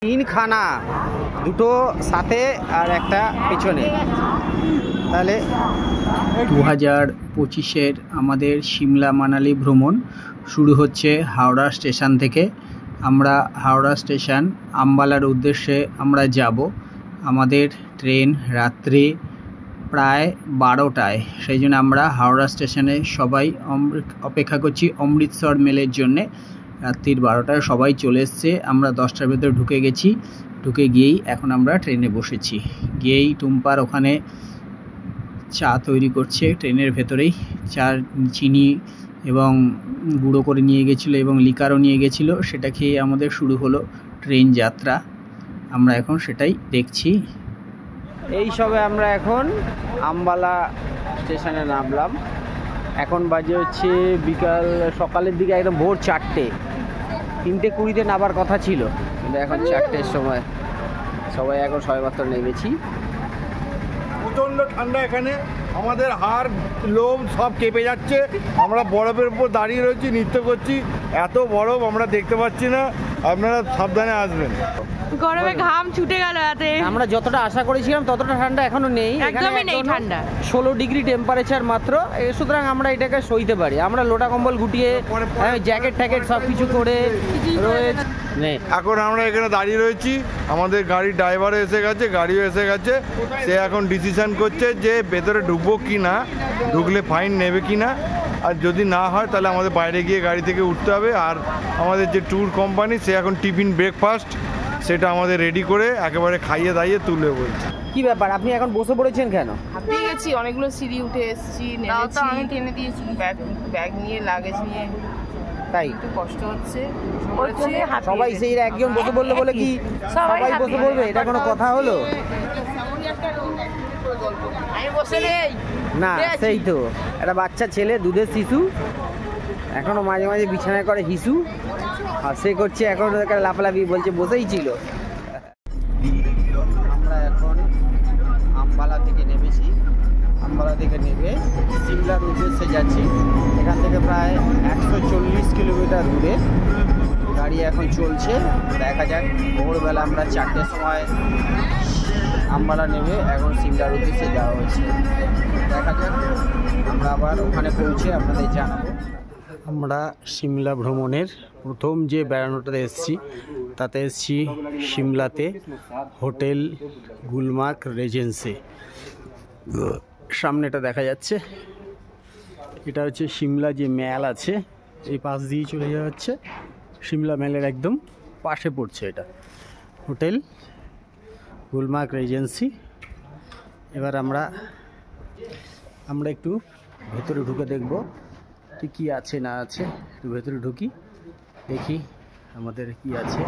তিনখানা, দুটো সাথে আর একটা পেছনে। তাহলে 2025-এর আমাদের সিমলা মানালি ভ্রমণ শুরু হচ্ছে হাওড়া স্টেশন থেকে। আমরা হাওড়া স্টেশন আম্বালার উদ্দেশ্যে আমরা যাব। আমাদের ট্রেন রাত্রি প্রায় 12টায়, সেই জন্য আমরা হাওড়া স্টেশনে সবাই অপেক্ষা করছি অমৃতসর মেলের জন্যে। রাত্রির 12টায় সবাই চলে এসছে, আমরা 10টার ভেতরে ঢুকে গেছি। ঢুকে গিয়েই এখন আমরা ট্রেনে বসেছি। গিয়েই টুম্পার ওখানে চা তৈরি করছে ট্রেনের ভেতরেই। চা চিনি এবং গুঁড়ো করে নিয়ে গেছিলো এবং লিকারও নিয়ে গেছিলো, সেটা খেয়ে আমাদের শুরু হলো ট্রেন যাত্রা। আমরা এখন সেটাই দেখছি। এই সবে আমরা এখন আম্বালা স্টেশনে নামলাম। এখন বাজে হচ্ছে সকালের দিকে, একদম ভোর 4টে। 3:20 নামার কথা ছিল, কিন্তু এখন 4টের সময় সবাই এখন সবেমাত্র নেমেছি। প্রচণ্ড ঠান্ডা এখানে, আমাদের হাড় লোম সব কেঁপে যাচ্ছে। আমরা বরফের উপর দাঁড়িয়ে রয়েছি, নৃত্য করছি। এত বরফ আমরা দেখতে পাচ্ছি না, আপনারা সাবধানে আসবেন। গরমে ঘাম ছুটে গেল হাতে। আমরা যতটা আশা করেছিলাম ততটা ঠান্ডা এখনো নেই, একদমই নেই ঠান্ডা। 16 ডিগ্রি টেম্পারেচার মাত্র, সুতরাং আমরা এটাকে সইতে পারি। আমরা লোটা কম্বল গুটিয়ে জ্যাকেট ট্যাকেট সব কিছু করে রয়েছে। এখন আমরা এখানে দাঁড়িয়ে রয়েছি, আমাদের গাড়ির ড্রাইভারও এসে গেছে, গাড়িও এসে গেছে। সে এখন ডিসিশন করছে যে ভেতরে ঢুকবো কি না, ঢুকলে ফাইন নেবে কি না। আর যদি না হয় তাহলে আমাদের বাইরে গিয়ে গাড়ি থেকে উঠতে হবে। আর আমাদের যে ট্যুর কোম্পানি, সে এখন টিফিন ব্রেকফাস্ট সেটা আমাদের রেডি করে একেবারে খাইয়ে দাইয়ে তুলে বলছে। কি ব্যাপার, আপনি এখন বসে পড়েছেন কেন? হাঁপিয়ে গেছি, অনেকগুলো সিঁড়ি উঠে এসেছি, নেমেছি। আমি টেনে দিয়েছি ব্যাগ নিয়ে, লাগেজ নিয়ে, তাই একটু কষ্ট হচ্ছে। সবাই সেই একজন বসে পড়লো বলে কি সবাই বসে পড়বে? এটা কোনো কথা হলো? আমি বসে নেই না, সেই তো একটা বাচ্চা ছেলে, দুধের শিশু, এখনো মাঝে মাঝে বিছানায় করে হিসু, আর সে করছে এখন লাফালাফি, বলছে বসেই ছিল। আমরা এখন আম্বালা থেকে নেমেছি। আম্বালা থেকে নেমে সিমলার উদ্দেশ্যে যাচ্ছি। এখান থেকে প্রায় 140 কিলোমিটার দূরে গাড়ি এখন চলছে। দেখা যাক, ভোরবেলা আমরা 4টের সময় আম্বালা নেমে এখন সিমলার উদ্দেশ্যে যাওয়া হচ্ছে। দেখা যাক, আমরা আবার ওখানে পৌঁছে আপনাদের জানাবো। আমরা সিমলা ভ্রমণের প্রথম যে বেড়ানোটাতে এসেছি, তাতে এসেছি সিমলাতে হোটেল গুলমার্গ রেজেন্সি। সামনেটা দেখা যাচ্ছে, এটা হচ্ছে সিমলা যে ম্যাল আছে, এই পাশ দিয়ে চলে যাওয়া হচ্ছে। সিমলা ম্যালের একদম পাশে পড়ছে এটা হোটেল গুলমার্গ রেজেন্সি। এবার আমরা একটু ভেতরে ঢুকে দেখব ঠিক কী আছে না আছে। একটু ভেতরে ঢুকি, দেখি আমাদের কি আছে।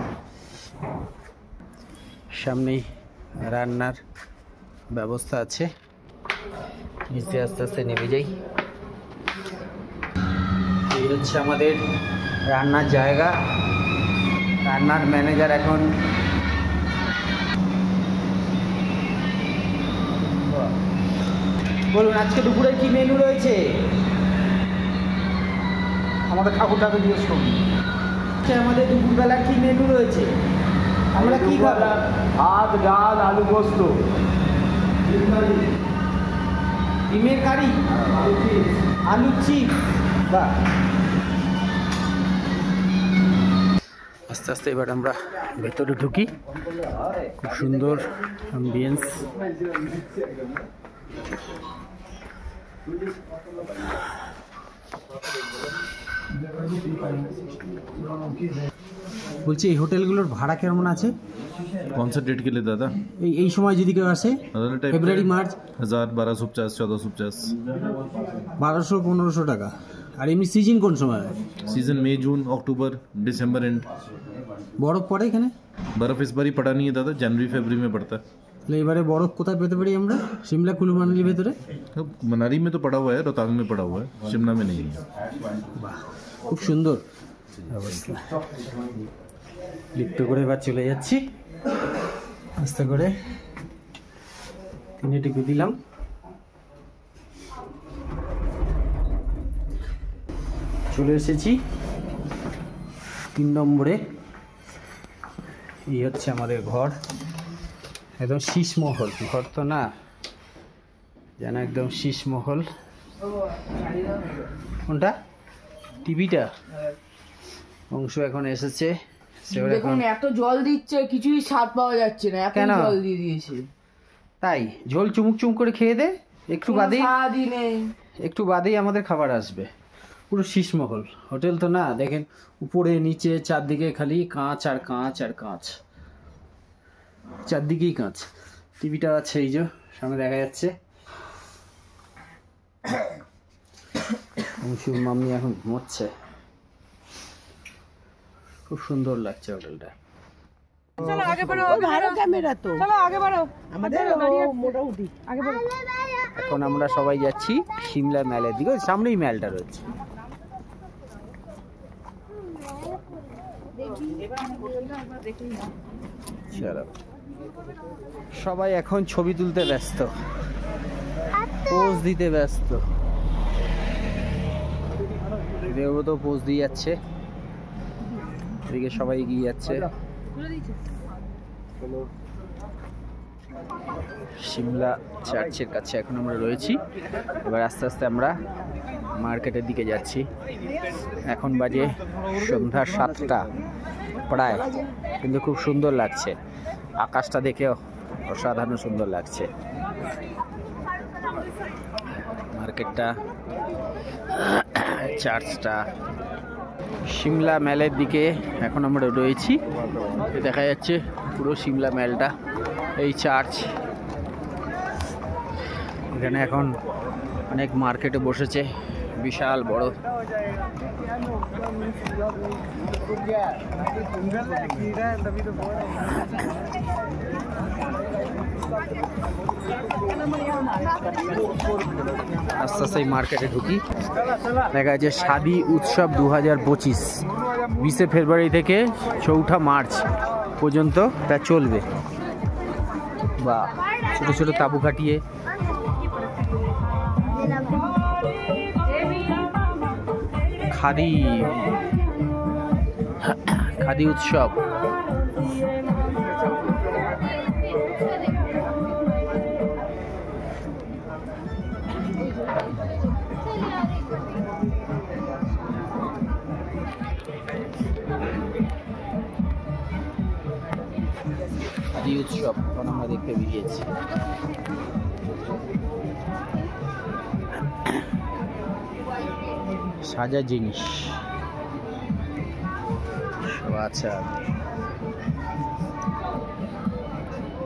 সামনেই রান্নার ব্যবস্থা আছে, নিচে আস্তে আস্তে নেমে যাই। এই হচ্ছে আমাদের রান্নার জায়গা। রান্নার ম্যানেজার এখন বলুন, আজকে দুপুরে কি মেনু রয়েছে? আমাদের ঠাকুরটাকে জিজ্ঞেস করুন, আমাদের দুপুরবেলা কি মেনু রয়েছে? আমরা কি খাবো? ভাত, ডাল, আলু পোস্ত, ডিমের কারি, আলু চিপস। বা আস্তে আস্তে এবার আমরা ভেতরে ঢুকি। খুব সুন্দর অ্যাম্বিয়েন্স। বলছি, এই হোটেলগুলোর ভাড়া কেমন আছে? कौन सा डेट के लिए दादा? এই সময় যদি কেউ আসে, ফেব্রুয়ারি মার্চ, 1000, 1250, 1450, 1200-1500 টাকা। আর এমনি সিজন কোন সময়? सीजन मई, जून, अक्टूबर, दिसंबर एंड। বরফ পড়ে এখানে? बर्फ इस बार ही पड़ा नहीं है दादा, जनवरी फरवरी में पड़ता है। তাহলে এবারে বরফ কোথায় পেতে পারি আমরা? সিমলা কুলু মানালির ভেতরে? तो मनाली में तो पड़ा हुआ है, रोहतांग में पड़ा हुआ है, शिमला में नहीं है। বাহ, খুব সুন্দর অবস্থা। লিফটে করে এবার চলে যাচ্ছি আস্তে করে। 3 টিপে দিলাম। চলে এসেছি 3 নম্বরে। এই হচ্ছে আমাদের ঘর, একদম শীষমহল ঘর তো না, যেন একদম শীষমহল। কোনটা টিভিটা? অংশ এখন এসেছে, দেখুন এত জল দিচ্ছে, কিছুই স্বাদ পাওয়া যাচ্ছে না, এত কেন? জল দিয়ে দিয়েছে। তাই ঝোল চুমুক চুমুক করে খেয়ে দে, একটু বাদেই স্বাদই নেই। একটু বাদেই আমাদের খাবার আসবে। পুরো শীষমহল হোটেল তো না, দেখেন উপরে নিচে চারদিকে খালি কাঁচ আর কাঁচ আর কাঁচ, চারদিকেই কাঁচ। টিভিটা আছে এই যে সামনে দেখা যাচ্ছে। অংশুর মাম্মি এখন ঘুমোচ্ছে, খুব সুন্দর লাগছে হোটেলটা। এখন আমরা সবাই যাচ্ছি সিমলা ম্যালের দিকে, সামনেই ম্যালটা রয়েছে। চলো, সবাই এখন ছবি তুলতে ব্যস্ত, পোজ দিতে ব্যস্ত। দেবব্রত পোজ দিয়ে যাচ্ছে, এদিকে সবাই এগিয়ে যাচ্ছে। সিমলা চার্চের কাছে এখন আমরা রয়েছি, এবার আস্তে আস্তে আমরা মার্কেটের দিকে যাচ্ছি। এখন বাজে সন্ধ্যা 7টা প্রায়, কিন্তু খুব সুন্দর লাগছে, আকাশটা দেখেও অসাধারণ সুন্দর লাগছে। মার্কেটটা, চার্চটা, সিমলা ম্যালের দিকে এখন আমরা রয়েছি। দেখা যাচ্ছে পুরো সিমলা ম্যালটা, এই চার্চ। এখানে এখন অনেক মার্কেটে বসেছে, বিশাল বড়। আস্তে আস্তে মার্কেটে ঢুকি, দেখা যাচ্ছে শাদি উৎসব 2025 20শে ফেব্রুয়ারি থেকে 4ঠা মার্চ পর্যন্ত তা চলবে। বা ছোট ছোট তাঁবু কাটিয়ে খাদি খাদি উৎসব। খাদি উৎসব এখন আমরা দেখতে বেরিয়েছি। সাজা জিনিস সব আছে।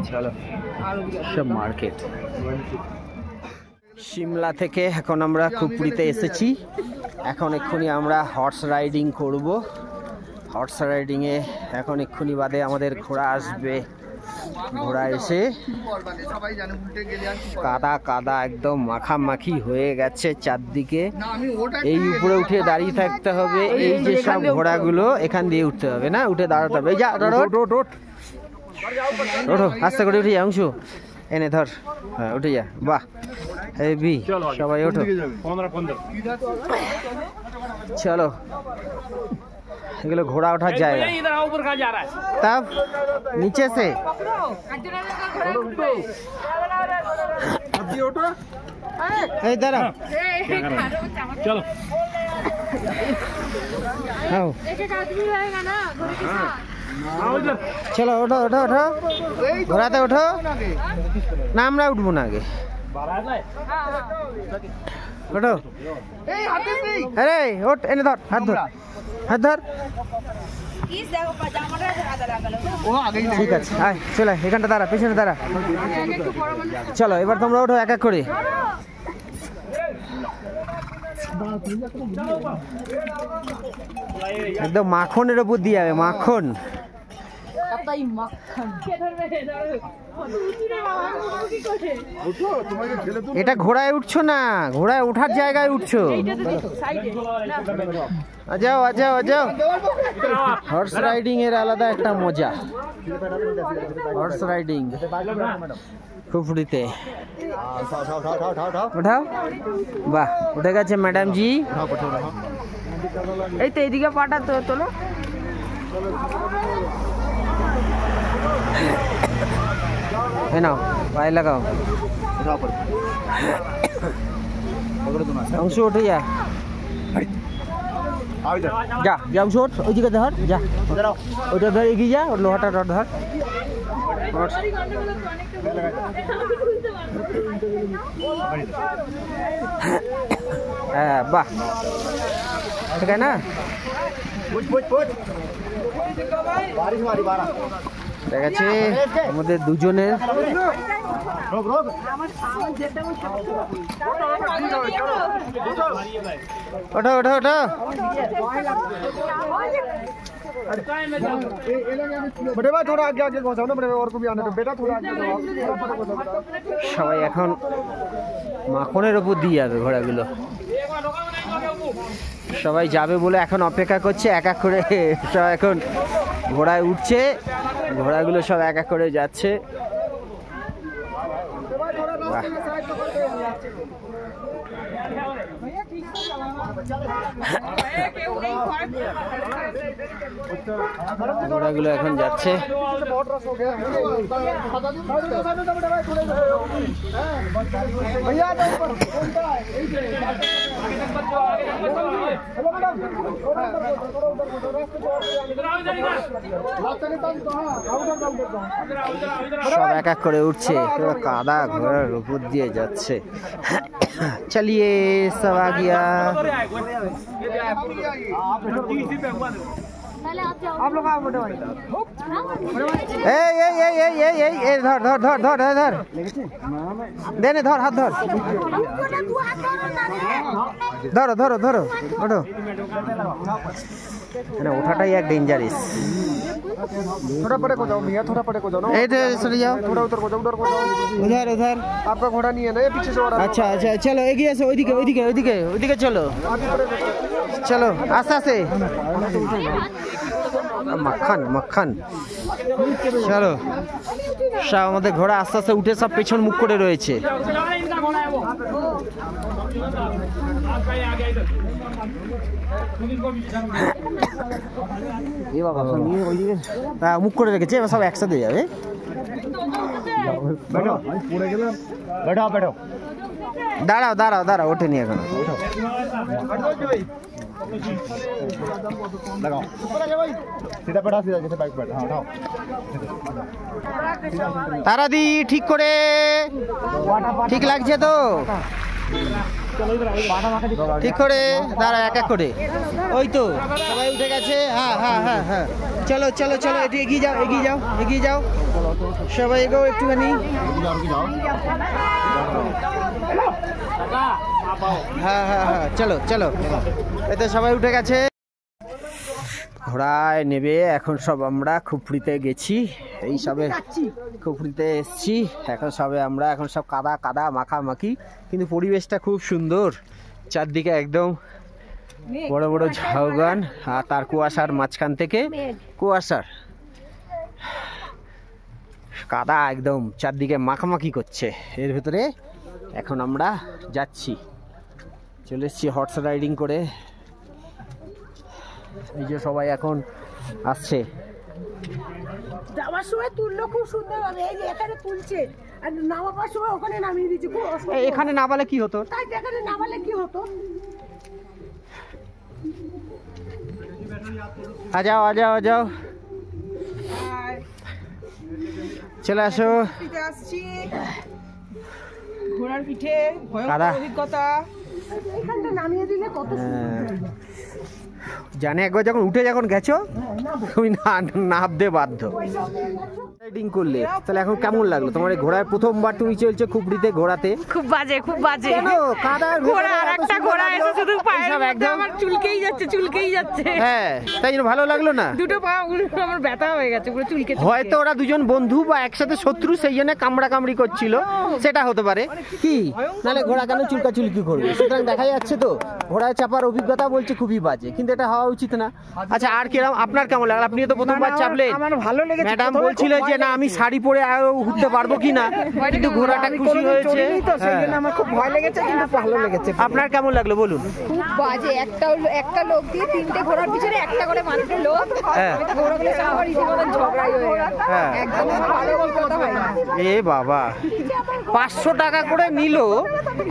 চলো সব মার্কেট। সিমলা থেকে এখন আমরা খুবপুরিতে এসেছি, এখন এক্ষুনি আমরা হর্স রাইডিং করব। হর্স রাইডিংয়ে এখন এক্ষুনি বাদে আমাদের ঘোড়া আসবে। ঘোড়া এসে কাদা কাদা একদম মাখামাখি হয়ে গেছে চারদিকে, এই উপরে উঠে দাঁড়িয়ে থাকতে হবে। এই যে সব ঘোড়াগুলো এখান দিয়ে উঠতে হবে না, উঠে দাঁড়াতে হবে। এই যা ওঠো, আস্তে করে উঠে যা অংশু, এনে ধর, হ্যাঁ উঠে যা। বাহ হেভি, সবাই ওঠো। চলো, এগুলো ঘোড়া ওঠার জায়গা। তব নিচে সে এই দাঁড়া, চলো চলো ওঠো ওঠো ওঠো, ঘোড়াতে ওঠো না, আমরা উঠবো না, আগে ওঠো। আরে ওঠ, এনে ধর, হাত ধর, হাত ধর। ঠিক আছে, আয় চলে, এখানটা দাঁড়া, পেছনে দাঁড়া। চলো এবার তোমরা ওঠো এক এক করে। একদম মাখনের উপর দিয়ে যাবে, মাখন। এটা ঘোড়ায় উঠছো না, ঘোড়ায় ওঠার জায়গায় উঠছো। যাও যাও যাও। হর্স রাইডিং এর আলাদা একটা মজা, হর্স রাইডিং খুবড়িতে। ওঠাও, বাহ উঠে গেছে ম্যাডাম জি। এই তো এইদিকে পাটা তো তোলো। है ना पाए लगाओ अंशु उठ जा जा जा अंशु उठ ওই দিকে ধর যা ওটা ধর এগিয়ে যা ওর লোহাটা ধর হ্যাঁ বাহ ঠিক আছে না ঠিক আছে আমাদের দুজনের ওঠো ওঠো ওঠো সবাই এখন মাখনের উপর দিয়ে যাবে ঘোড়াগুলো সবাই যাবে বলে এখন অপেক্ষা করছে এক এক করে সব এখন ঘোড়ায় উঠছে ঘোড়াগুলো সব এক এক করে যাচ্ছে ঘোড়াগুলো এখন যাচ্ছে সব এক এক করে উঠছে কাদা ঘোড়ার উপর দিয়ে যাচ্ছে চলিয়ে সব আ গিয়া आप लोग आओ मोटे भाई ए धर धर धर धर धर देने धर हाथ धर धरो धरो धरो ओठो ना उठाटाई एक डेंजरस थोड़ा पड़े को जाओ भैया थोड़ा पड़े को जाओ ना ए सर जाओ थोड़ा उधर को जाओ उधर उधर आपका घोड़ा नहीं है ना ये पीछे से आ रहा है अच्छा अच्छा चलो एगिए से ओइदिके ओइदिके ओइदिके ओइदिके चलो चलो आस्ते आस्ते मक्खन मक्खन चलो সব আমাদের ঘোড়া আস্তে আস্তে উঠে সব পেছন মুখ করে রয়েছে এ বাবা সব নিয়ে ওইদিকে মুখ করে রেখেছে এবার সব একসাথে যাবে बैठो पूरे गेलो बैठो बैठो दाঁড়াও দাঁড়াও দাঁড়াও ওঠেনি এখনো लगाओ सीधा बैठा सीधा जैसे बाइक बैठा हां उठाओ तारा दी ठीक করে ঠিক লাগছে তো ঠিক করে দাঁড়া এক এক করে ওই তো সবাই উঠে গেছে হ্যাঁ হ্যাঁ হ্যাঁ হ্যাঁ চলো চলো চলো একটু এগিয়ে যাও এগিয়ে যাও এগিয়ে যাও সবাই এগোও একটুখানি হ্যাঁ হ্যাঁ হ্যাঁ চলো চলো এতে সবাই উঠে গেছে ঘোড়ায় নেবে এখন সব আমরা খুপড়িতে গেছি এই সবে খুপড়িতে এসছি এখন সবে আমরা এখন সব কাদা কাদা মাখামাখি কিন্তু পরিবেশটা খুব সুন্দর চারদিকে একদম বড় বড় ঝাউগান আর তার কুয়াশার মাঝখান থেকে কুয়াশার কাদা একদম চারদিকে মাখামাখি করছে এর ভিতরে এখন আমরা যাচ্ছি চলে এসছি হর্স রাইডিং করে এই যে সবাই এখন আসছে যাওয়ার সময় তুললো খুব সুন্দর হবে এই যে এখানে তুলছে আর নামাবার সময় ওখানে নামিয়ে দিচ্ছে খুব এখানে নামালে কি হতো তাই এখানে নামালে কি হতো आ जाओ आ जाओ आ जाओ চলে আসো আসছি ঘোড়ার পিঠে কাদা অভিজ্ঞতা এখানটা নামিয়ে দিলে কত জানে একবার যখন উঠে যখন গেছো তুমি নামতে বাধ্য রাইডিং করলে তাহলে এখন কেমন লাগলো তোমার ঘোড়ায় প্রথমবার তুমি চলছো খুপড়িতে ঘোড়াতে খুব বাজে কেন কাদার ঘোড়া আরেকটা ঘোড়া এসে শুধু পায়ের মধ্যে আমার চুলকেই যাচ্ছে হ্যাঁ তাই জন্য ভালো লাগলো না দুটো পা আমার ব্যথা হয়ে গেছে পুরো চুলকে হয়তো ওরা দুজন বন্ধু বা একসাথে শত্রু সেই জন্য কামড়াকামড়ি করছিল সেটা হতে পারে কি নাহলে ঘোড়া কেন চুলকাচুলকি করবে সুতরাং দেখা যাচ্ছে তো ঘোড়ায় চাপার অভিজ্ঞতা বলছে খুবই বাজে কিন্তু এটা হওয়া উচিত না। আচ্ছা, আর কিরকম আপনার কেমন লাগলো? আপনি তো প্রথমবার চাপলেন। আমার ভালো লেগেছে। ম্যাডাম বলছিল যে না আমি শাড়ি পরে উঠতে পারবো কিনা, কিন্তু ঘোড়াটা খুশি হয়েছে। আমার খুব ভয় লেগেছে, কিন্তু ভালো লেগেছে। আপনার কেমন লাগলো বলুন? খুব বাজে, একটা লোক দিয়ে 3টে ঘোড়ার পিছনে একটা করে মাত্র লোক। আমি তো ঘোড়াগুলো আমার রীতিমতো ঝগড়াই হয়ে গেল। একদম ভালো কথা হয় না। এ বাবা, 500 টাকা করে নিল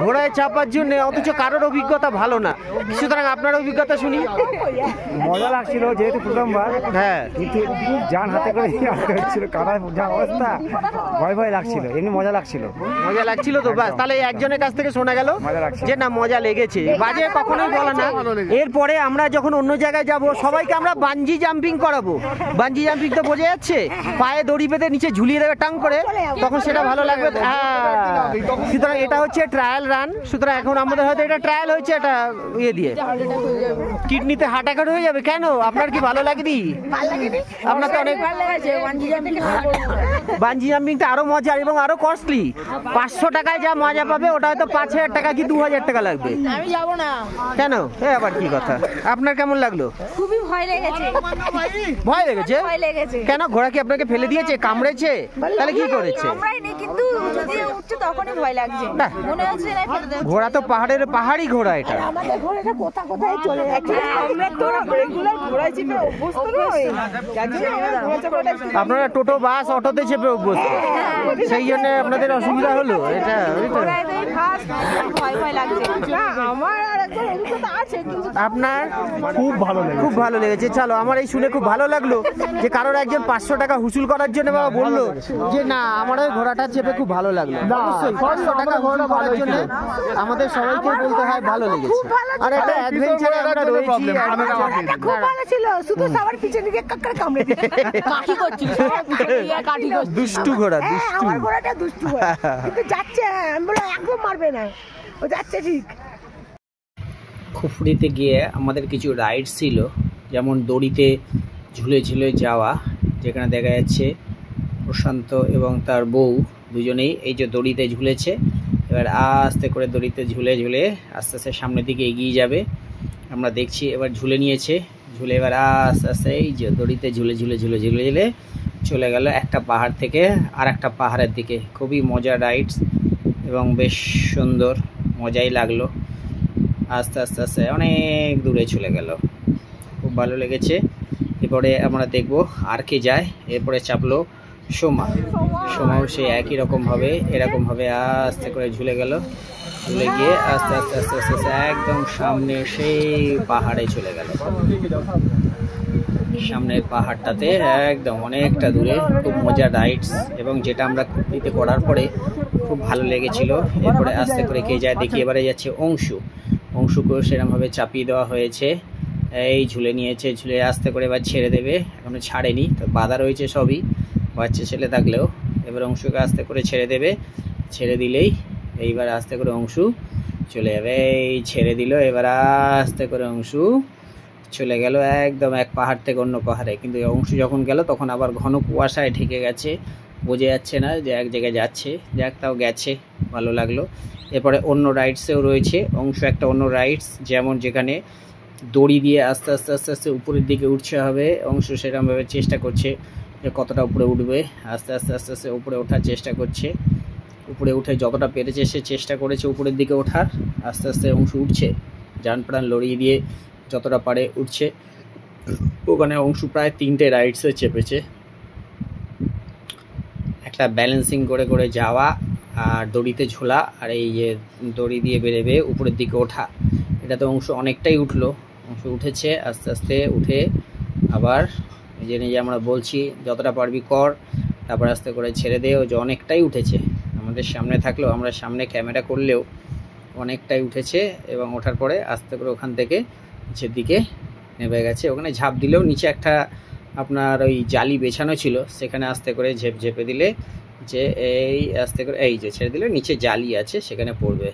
ঘোড়ায় চাপার জন্য, অথচ কারোর অভিজ্ঞতা ভালো না। সুতরাং আপনার অভিজ্ঞতা শুনি। মজা লাগছিল যেহেতু প্রথমবার, হ্যাঁ, কিন্তু যান হাতে করে আসতে হচ্ছিল, কাদার যা অবস্থা, ভয় ভয় লাগছিল, এমনি মজা লাগছিল। মজা লাগছিল তো, বাস তাহলে একজনের কাছ থেকে শোনা গেল যে না মজা লেগেছে। বাজে কখনোই বলে না। এরপরে আমরা যখন অন্য জায়গায় যাব সবাইকে আমরা বানজি জাম্পিং করাবো। বানজি জাম্পিং তো বোঝা যাচ্ছে, পায়ে দড়ি বেঁধে নিচে ঝুলিয়ে দেবে টাং করে, তখন সেটা ভালো লাগবে। সুতরাং এটা হচ্ছে ট্রায়াল রান। সুতরাং এখন আমাদের হয়তো এটা ট্রায়াল হয়েছে, এটা ইয়ে দিয়ে কিডনিতে হার্ট অ্যাটাক হয়ে যাবে। কেন, আপনার কি ভালো লাগেনি? আপনার তো অনেক বানজি জাম্পিংটা আরো মজার এবং আরো কস্টলি। 500 টাকায় যা মজা পাবে ওটা হয়তো 5000 টাকা কি 2000 টাকা লাগবে। আমি যাব না। কেন, এ আবার কি কথা? আপনার কেমন লাগলো? খুবই ভয় লেগেছে। ভয় লেগেছে? ভয় লেগেছে। কেন, ঘোড়া কি আপনাকে ফেলে দিয়েছে, কামড়েছে? তাহলে কি করেছে? কামড়ায়নি, কিন্তু যদি উঠছে তখনই ভয় লাগছে। মনে হচ্ছে না ফেলে দেবে। ঘোড়া তো পাহাড়ি ঘোড়া এটা। আমাদের ঘোড়াটা কোথায় চলে যাচ্ছে। আমরা তো রেগুলার ঘোড়ায় চেপে অভ্যস্ত নই, যার জন্য আমরা ঘোড়া চাপাটা আপনারা টোটো বাস অটোতে চেপে অভ্যস্ত, সেই জন্য আপনাদের অসুবিধা হলো। এটা ভয় ভয় লাগছে। না, আমার আর একবার অভিজ্ঞতা আছে, কিন্তু আপনার খুব ভালো লেগেছে। খুব ভালো লেগেছে। চলো, আমার এই শুনে খুব ভালো লাগলো যে কারোর একজন 500 টাকা হুসুল করার জন্য বাবা বললো যে না আমার ওই ঘোড়াটা চেপে খুব ভালো লাগলো। অবশ্যই 500 টাকা হুসুল করার জন্য আমাদের সবাইকে বলতে হয় ভালো লেগেছে। আর একটা অ্যাডভেঞ্চারে আমরা রয়েছি। এটা খুব ভালো ছিল, শুধু সবার পিছনে গিয়ে কাকড়ে কামড়ে দিত। কাঠি করছিল, সবার পিছনে গিয়ে কাঠি করছিল। দুষ্টু ঘোড়া, হ্যাঁ, দুষ্টু। আমার ঘোড়াটা দুষ্টু ঘোড়া, কিন্তু যাচ্ছে, আমি বললাম একদম মারবে না, ও যাচ্ছে ঠিক। খুফড়িতে গিয়ে আমাদের কিছু রাইড ছিল, যেমন দড়িতে ঝুলে ঝুলে যাওয়া, যেখানে দেখা যাচ্ছে প্রশান্ত এবং তার বউ দুজনেই এই যে দড়িতে ঝুলেছে। এবার আস্তে করে দড়িতে ঝুলে ঝুলে আস্তে আস্তে সামনের দিকে এগিয়ে যাবে। আমরা দেখছি এবার ঝুলে নিয়েছে, ঝুলে এবার আস্তে আস্তে এই যে দড়িতে ঝুলে ঝুলে ঝুলে ঝুলে ঝুলে চলে গেল একটা পাহাড় থেকে আর একটা পাহাড়ের দিকে। খুবই মজার রাইডস এবং বেশ সুন্দর, মজাই লাগলো। আস্তে আস্তে আস্তে অনেক দূরে চলে গেল, খুব ভালো লেগেছে। এরপরে আমরা দেখব আর কে যায়। এরপরে চাপলো সোমাও সে একই রকমভাবে এরকমভাবে আস্তে করে ঝুলে গেল, ঝুলে গিয়ে আস্তে আস্তে আস্তে আস্তে আস্তে একদম সামনে সেই পাহাড়ে চলে গেল। সামনের পাহাড়টাতে একদম অনেকটা দূরে, খুব মজার রাইডস এবং যেটা আমরা খুঁটিতে করার পরে খুব ভালো লেগেছিল। এরপরে আস্তে করে কে যায় দেখি। এবারে যাচ্ছে অংশুকেও সেরকমভাবে চাপিয়ে দেওয়া হয়েছে, এই ঝুলে নিয়েছে, ঝুলে আস্তে করে এবার ছেড়ে দেবে। এখনো ছাড়েনি, তো বাধা রয়েছে সবই, বাচ্চা ছেলে থাকলেও। এবার অংশুকে আস্তে করে ছেড়ে দেবে, ছেড়ে দিলেই এইবার আস্তে করে অংশু চলে যাবে। এই ছেড়ে দিল, এবার আস্তে করে অংশু চলে গেল একদম এক পাহাড় থেকে অন্য পাহাড়ে। কিন্তু অংশু যখন গেল তখন আবার ঘন কুয়াশায় ঢেকে গেছে, বোঝা যাচ্ছে না যে এক জায়গায় যাচ্ছে। যাক, তাও গেছে, ভালো লাগলো। এরপরে অন্য রাইডসেও রয়েছে অংশু একটা অন্য রাইডস, যেমন যেখানে দড়ি দিয়ে আস্তে আস্তে আস্তে আস্তে উপরের দিকে উঠছে হবে। অংশু সেরকমভাবে চেষ্টা করছে যে কতটা উপরে উঠবে। আস্তে আস্তে আস্তে আস্তে উপরে ওঠার চেষ্টা করছে, উপরে উঠে যতটা পেরেছে সে চেষ্টা করেছে উপরের দিকে ওঠার। আস্তে আস্তে অংশু উঠছে, জান প্রাণ লড়িয়ে দিয়ে যতটা পারে উঠছে। ওখানে অংশু প্রায় 3টে রাইডসে চেপেছে, একটা ব্যালেন্সিং করে করে যাওয়া আর দড়িতে ঝোলা আর এই যে দড়ি দিয়ে বেরোবে উপরের দিকে ওঠা। এটাতে অংশ অনেকটাই উঠলো, অংশ উঠেছে আস্তে আস্তে উঠে আবার নিজে নিজে আমরা বলছি যতটা পারবি কর, তারপর আস্তে করে ছেড়ে দে। ও যে অনেকটাই উঠেছে, আমাদের সামনে থাকলেও আমরা সামনে ক্যামেরা করলেও অনেকটাই উঠেছে এবং ওঠার পরে আস্তে করে ওখান থেকে নিচের দিকে নেমে গেছে। ওখানে ঝাঁপ দিলেও নিচে একটা আপনার ওই জালি বেছানো ছিল, সেখানে আস্তে করে ঝেপে দিলে যে এই আস্তে করে এই যে ছেড়ে দিলে নিচে জালি আছে সেখানে পড়বে।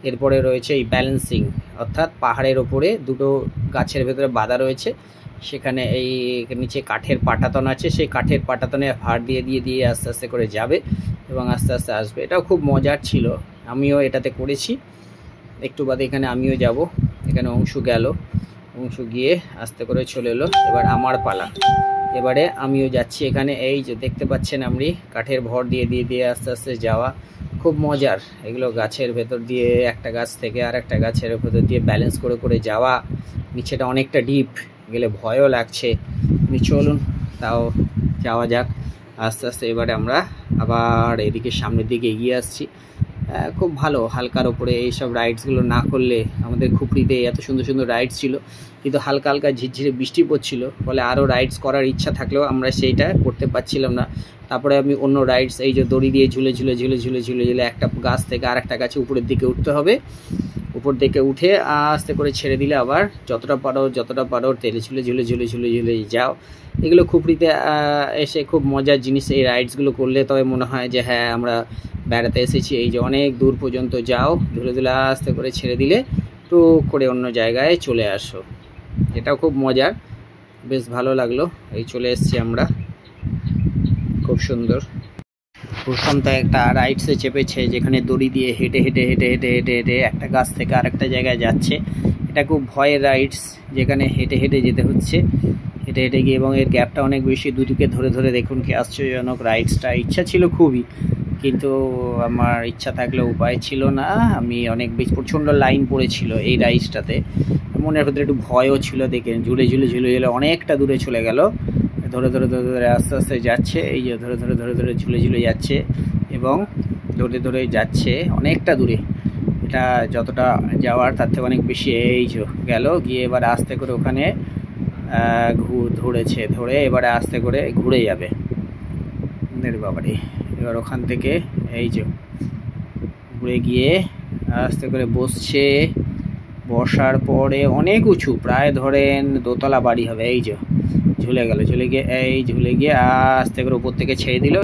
এরপরে রয়েছে এই ব্যালেন্সিং, অর্থাৎ পাহাড়ের ওপরে দুটো গাছের ভেতরে বাঁধা রয়েছে, সেখানে এই নিচে কাঠের পাটাতন আছে, সেই কাঠের পাটাতনে হাড় দিয়ে দিয়ে দিয়ে আস্তে আস্তে করে যাবে এবং আস্তে আস্তে আসবে। এটাও খুব মজার ছিল, আমিও এটাতে করেছি। একটু বাদে এখানে আমিও যাব, এখানে অংশু গেল, অংশ গিয়ে আস্তে করে চলে এলো। এবার আমার পালা, এবারে আমিও যাচ্ছি। এখানে এই যে দেখতে পাচ্ছেন আপনি কাঠের ভর দিয়ে দিয়ে দিয়ে আস্তে আস্তে যাওয়া, খুব মজার। এগুলো গাছের ভেতর দিয়ে একটা গাছ থেকে আর একটা গাছের ভেতর দিয়ে ব্যালেন্স করে করে যাওয়া। নিচেটা অনেকটা ডিপ, গেলে ভয়ও লাগছে, চলুন তাও যাওয়া যাক আস্তে আস্তে। এবারে আমরা আবার এদিকে সামনের দিকে এগিয়ে আসছি। খুব ভালো, হালকার ওপরে এইসব রাইডসগুলো না করলে, আমাদের খুপড়িতে এত সুন্দর সুন্দর রাইডস ছিল কিন্তু হালকা হালকা ঝিরঝিরে বৃষ্টি পড়ছিল, ফলে আরও রাইডস করার ইচ্ছা থাকলেও আমরা সেইটা করতে পারছিলাম না। তারপরে আমি অন্য রাইডস, এই যে দড়ি দিয়ে ঝুলে ঝুলে ঝুলে ঝুলে ঝুলে ঝুলে একটা গাছ থেকে আর একটা গাছে উপরের দিকে উঠতে হবে, উপর দিকে উঠে আস্তে করে ছেড়ে দিলে আবার যতটা পারো তেলে ঝুলে ঝুলে ঝুলে ঝুলে ঝুলে যাও। এগুলো খুপড়িতে এসে খুব মজার জিনিস। এই রাইডসগুলো করলে তবে মনে হয় যে হ্যাঁ আমরা বেড়াতে এসেছি। এই যে অনেক দূর পর্যন্ত যাও, ধুলে ধুলে আস্তে করে ছেড়ে দিলে টুক করে অন্য জায়গায় চলে আসো। এটাও খুব মজার, বেশ ভালো লাগলো। এই চলে এসেছি আমরা, খুব সুন্দর। প্রশান্ত একটা রাইডসে চেপেছে যেখানে দড়ি দিয়ে হেঁটে হেঁটে হেঁটে হেঁটে হেঁটে হেঁটে একটা গাছ থেকে আরেকটা জায়গায় যাচ্ছে। এটা খুব ভয়ের রাইডস, যেখানে হেঁটে হেঁটে যেতে হচ্ছে, হেঁটে হেঁটে গিয়ে, এবং এর গ্যাপটা অনেক বেশি, দুদিকে ধরে ধরে দেখুন কি আশ্চর্যজনক রাইডসটা। ইচ্ছা ছিল খুবই, কিন্তু আমার ইচ্ছা থাকলেও উপায় ছিল না। আমি অনেক বেশি প্রচণ্ড লাইন পড়েছিল এই রাইডসটাতে, মনের ভেতরে একটু ভয়ও ছিল। দেখে ঝুলে ঝুলে ঝুলে ঝুলে অনেকটা দূরে চলে গেল, ধরে ধরে ধরে ধরে আস্তে আস্তে যাচ্ছে। এই যে ধরে ধরে ধরে ধরে ঝুলে ঝুলে যাচ্ছে এবং ধরে ধরে যাচ্ছে অনেকটা দূরে। এটা যতটা যাওয়ার তার থেকে অনেক বেশি। এই যে গেল, গিয়ে এবার আস্তে করে ওখানে ধরেছে, ধরে এবারে আস্তে করে ঘুরে যাবে। বাবারে, এবার ওখান থেকে এই যে ঘুরে গিয়ে আস্তে করে বসছে। বসার পরে অনেক উঁচু, প্রায় ধরেন দোতলা বাড়ি হবে। এই যে ঝুলে গেল, ঝুলে গিয়ে এই ঝুলে গিয়ে আস্তে করে উপর থেকে ছেড়ে দিল।